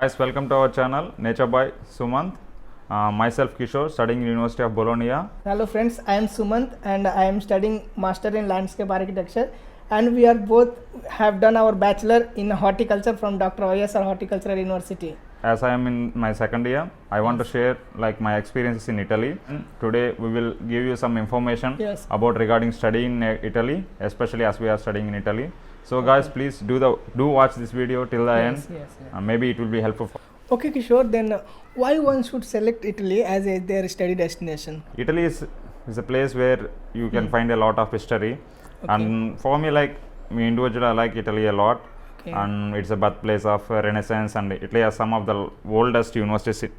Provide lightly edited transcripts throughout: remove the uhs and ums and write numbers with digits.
Guys, welcome to our channel Nature by Sumant. Myself Kishore, studying in University of Bologna. Hello friends, I am Sumant and I am studying Master in Landscape Architecture, and we are both have done our bachelor in horticulture from Dr. OSR Horticultural University. As I am in my second year, I want to share my experiences in Italy. Today we will give you some information about regarding studying in Italy, especially as we are studying in Italy. So guys, please do watch this video till the end. Maybe it will be helpful. Okay Kishore, then why one should select Italy as their study destination? Italy is a place where you can find a lot of history, and for me, me individually, I like Italy a lot. And it's a birthplace of Renaissance, and Italy has some of the oldest universities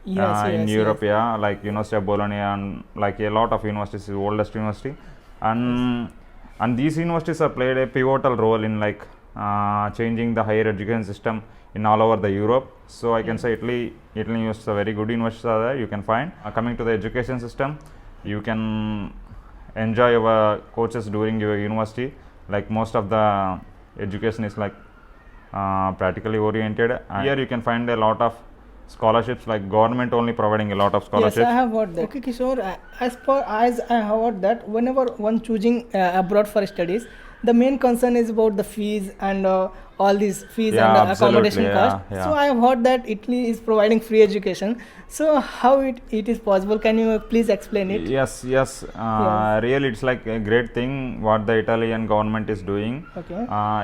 in Europe, like University of Bologna, and like a lot of universities, oldest university, and these universities have played a pivotal role in changing the higher education system in all over the Europe. So I can say Italy is a very good university there you can find. Coming to the education system, you can enjoy your courses during your university. Like most of the education is practically oriented. Here you can find a lot of scholarships, like government only providing a lot of scholarships. Yes, I have heard that. Okay Kishore, as I have heard that whenever one choosing abroad for studies, the main concern is about the fees and all these fees and accommodation cost. So I have heard that Italy is providing free education. So how it is possible? Can you please explain it? Yes. Really, it's like a great thing what the Italian government is doing.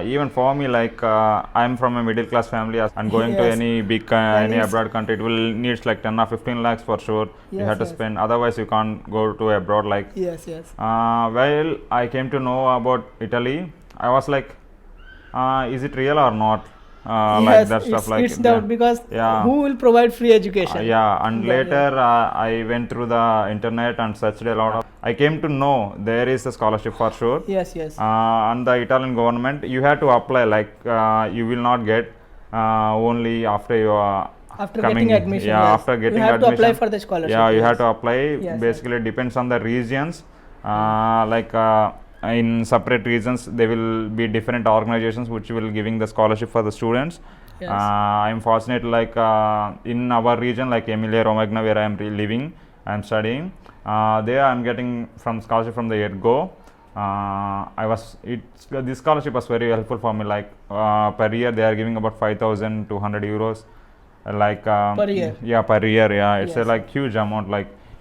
Even for me, I'm from a middle class family, and going to any big any abroad country, it will needs like 10 or 15 lakhs for sure. You have to spend, otherwise you can't go to abroad. Well, I came to know about Italy, I was like, is it real or not? Like that stuff, it's doubt because who will provide free education? And later I went through the internet and searched a lot of. I came to know there is a scholarship for sure. And the Italian government, you have to apply. You will not get only after you are getting admission. After getting you have admission, to apply for the scholarship. You have to apply. Basically, it depends on the regions. In separate regions, there will be different organizations which will giving the scholarship for the students. I'm fortunate, in our region, like Emilia Romagna, where I am living, I am studying. There I am getting from scholarship from the ERGO. This scholarship was very helpful for me. Per year they are giving about 5,200 euros. Per year. Per year. It's a huge amount.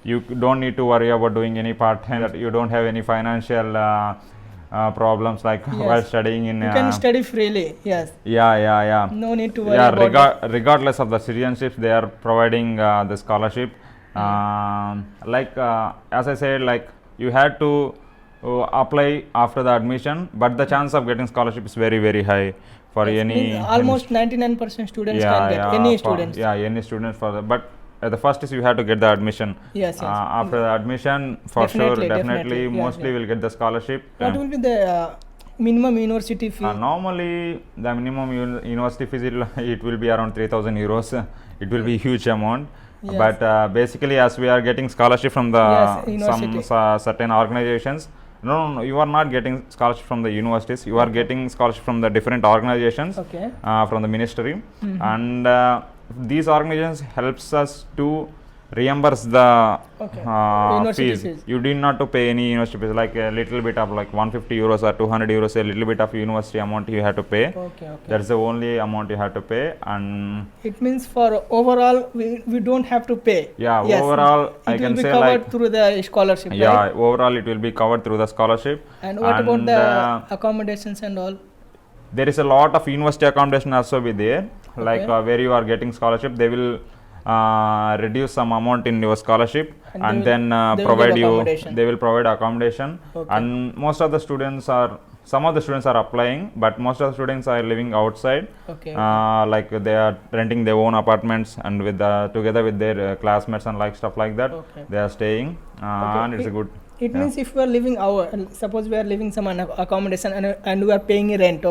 You don't need to worry about doing any part-time, that you don't have any financial problems while studying in. You can study freely. No need to worry about regardless of the citizenships, they are providing the scholarship. As I said, you had to apply after the admission, but the chance of getting scholarship is very, very high for any. Almost 99% students can get any students. Any students for that, but the first is you have to get the admission. After the admission, definitely mostly will get the scholarship. What will be the minimum university fee? Normally, the minimum university fees, it will be around 3,000 euros. It will be a huge amount. But basically, as we are getting scholarship from the some certain organizations, no, you are not getting scholarship from the universities. You are getting scholarship from the different organizations, from the ministry, and these organizations helps us to reimburse the fees. You did not to pay any university fees, like a little bit of 150 euros or 200 euros, a little bit of university amount you have to pay. That's the only amount you have to pay, and it means for overall we don't have to pay. Overall I can say covered through the scholarship. Overall it will be covered through the scholarship. And what about the accommodations and all? There is a lot of university accommodation also be there. Where you are getting scholarship, they will reduce some amount in your scholarship, and then provide you. They will provide accommodation, and most of the students are. Some of the students are applying, but most of the students are living outside. They are renting their own apartments, and together with their classmates and stuff like that. They are staying, and it's a good. It means if we are living suppose we are living some accommodation and we are paying rent,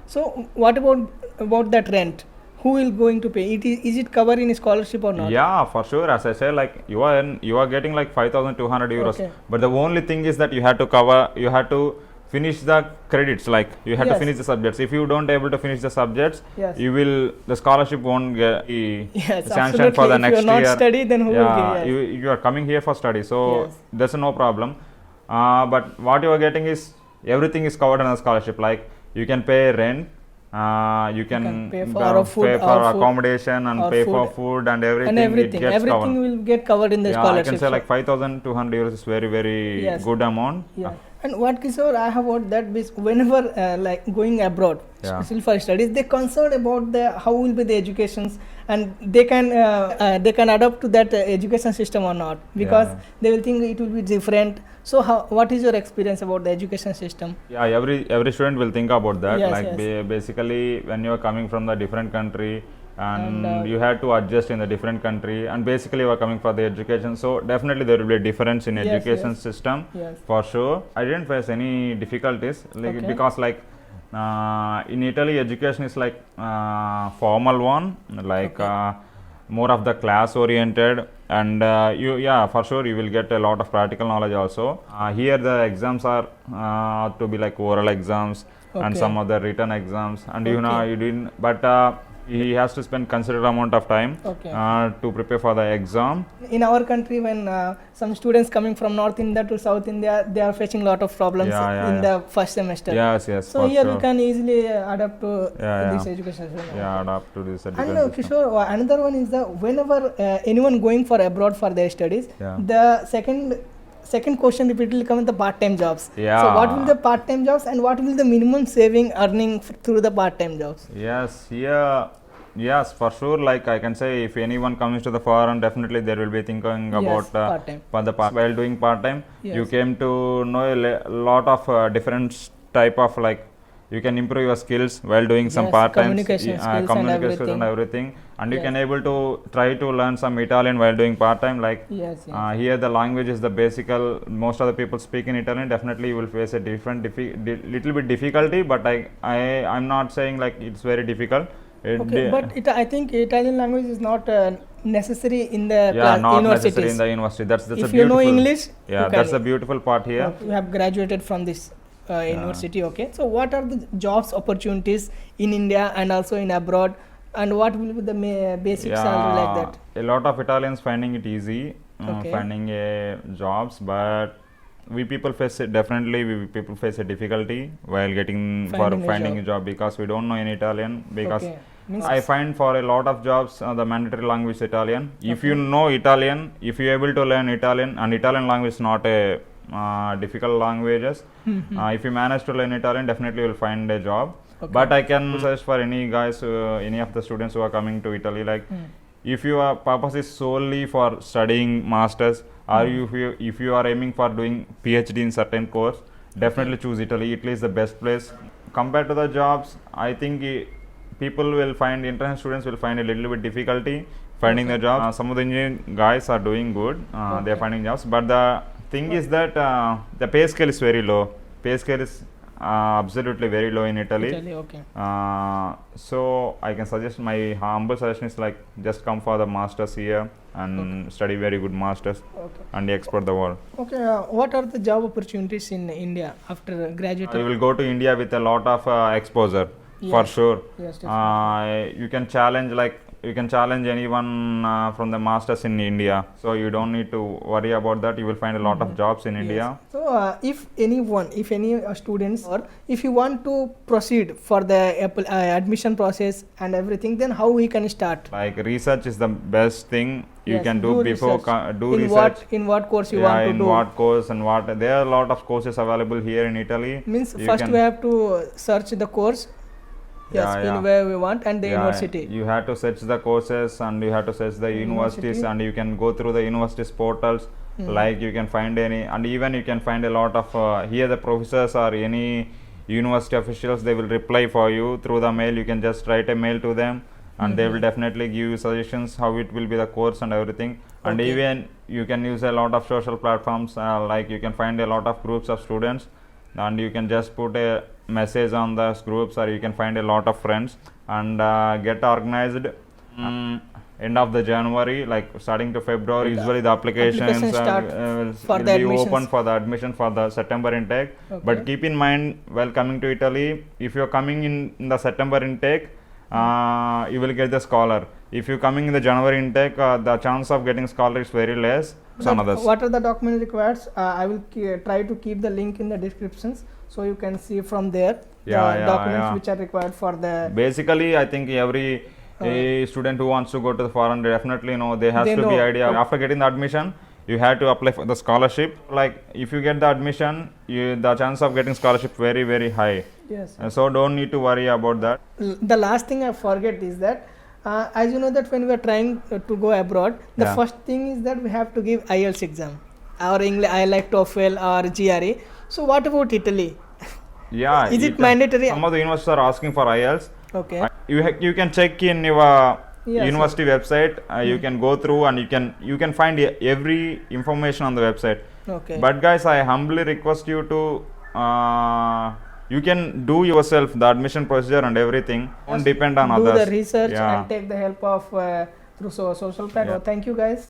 So what about that rent? Who will going to pay? Is it covered in scholarship or not? Yeah, for sure. As I say, you are getting 5,200 euros. But the only thing is that you have to finish the credits, like you have to Yes. finish the subjects. If you don't able to finish the subjects, Yes. you will, the scholarship won't get Yes, sanctioned for absolutely. the If next you're not year. study, then who will Yeah, give? Yes. you are coming here for study, so Yes. there's no problem. But what you are getting is everything is covered under scholarship. Like you can pay rent, you can pay for our food, pay for our food, accommodation and our pay for food, food and everything. and It everything. gets Everything covered. will get covered in the Yeah, I scholarship. can say like 5,200 euros is very Yes. good amount. Yeah. And what Kishore, I have heard that whenever like going abroad, Yeah. especially for studies, they concerned about the how will be the educations, and they can adapt to that education system or not, because Yeah. they will think it will be different. So what is your experience about the education system? Yeah, every student will think about that. Yes, like yes. basically, when you are coming from the different country and, And, you had to adjust in the different country, and basically you are coming for the education, so definitely there will be a difference in Yes, education yes. system Yes. for sure. I didn't face any difficulties, like Okay. because like in Italy education is like formal one, like Okay. more of the class oriented, and you, yeah, for sure you will get a lot of practical knowledge also. Here the exams are to be like oral exams and Okay. some other written exams, and you know Okay. you didn't, but he has to spend considerable amount of time Okay. to prepare for the exam. In our country, when some students coming from North India to South India, they are facing lot of problems Yeah, yeah, in yeah. the first semester. Yes, yes, So for here sure. we can easily adapt to Yeah, this yeah. education system. Yeah, adapt to this And education system. Kishore, another one is that whenever anyone going for abroad for their studies, Yeah. the second question repeatedly come with the part-time jobs. So Yeah. what will the part-time jobs, and what will the minimum saving earning through the part-time jobs? Yes, here, yes, for sure. Like I can say, if anyone comes to the foreign, definitely there will be thinking Yes, about part-time. for the while doing part time. You Yes. came to know a lot of different type of, like you can improve your skills while doing some Yes, part time communication skills and communication skills and everything. everything, and you Yes. can able to try to learn some Italian while doing part time. Like Yes, yes. here the language is the basical. Most of the people speak in Italian. Definitely you will face a little bit difficulty, but I'm not saying like it's very difficult. Okay, but I think Italian language is not necessary in the yeah, not universities. necessary in the university. That's If a you know beautiful. English, Yeah, you that's can- the beautiful part here. You have graduated from this university. Okay, so what are the jobs opportunities in India and also in abroad, and what will be the basic salary like that? A lot of Italians finding it easy, Okay. finding jobs, but we people face it, definitely we people face a difficulty while getting Finding a finding job. a job, because we don't know any Italian. Because Okay. Means I find for a lot of jobs the mandatory language is Italian. If you Okay. know Italian, if you are able to learn Italian, and Italian language is not a difficult languages. If you manage to learn Italian, definitely you will find a job. Okay. But I can suggest for any guys, any of the students who are coming to Italy, like if your purpose is solely for studying masters, or if you are aiming for doing PhD in certain course, definitely choose Italy. Italy is the best place compared to the jobs. I think people will find, international students will find a little bit difficulty finding the job. Some of the engineering guys are doing good. They are finding jobs, but the thing is that the pay scale is very low. Pay scale is absolutely very low in Italy. okay. So I can suggest, my humble suggestion is like just come for the masters here and study very good masters Okay. and export the world. Okay. What are the job opportunities in India after graduating? You will go to India with a lot of exposure for Yes. sure. Yes, definitely. You can challenge anyone from the masters in India, so you don't need to worry about that. You will find a lot of jobs in India. So, if any students, or if you want to proceed for the admission process and everything, then how we can start? Like research is the best thing you Yes, can do before research. do in research. in what course you Yeah, want to in do? what course and what, there are a lot of courses available here in Italy. Means You first can- we have to search the course. Yes, Yeah, yeah. in where we want, and the Yeah, university. you have to search the courses, and you have to search the universities, and you can go through the universities portals. Like you can find any, and even you can find a lot of here the professors or any university officials, they will reply for you through the mail. You can just write a mail to them, and they will definitely give you suggestions how it will be the course and everything. And Okay. even you can use a lot of social platforms, like you can find a lot of groups of students, and you can just put a message on those groups, or you can find a lot of friends and get organized End of the January, like starting to February, usually the applications applications start for will the be admissions. open for the admission for the September intake. But Okay. keep in mind, while coming to Italy, if you're coming in the September intake, you will get the scholar. If you're coming in the January intake, the chance of getting scholar is very less. But others. what are the documents required? I will try to keep the link in the descriptions so you can see from there the documents which are required for the. Basically, I think every a student who wants to go to the foreign definitely know they has They to be know. idea after getting the admission. You have to apply for the scholarship. Like if you get the admission, the chance of getting scholarship very high. Yes. So don't need to worry about that. The last thing I forget is that as you know that when we are trying to go abroad, the Yeah. first thing is that we have to give IELTS exam or English, I like TOEFL or GRE. So what about Italy? Yeah. Is it mandatory? Some of the universities are asking for IELTS. Okay. You can check in your Yes, university website. You can go through and you can find every information on the website. Okay. But guys, I humbly request you to you can do yourself the admission procedure and everything. Don't depend on do others. the research Yeah. and take the help of through social platform. Yeah. Thank you guys.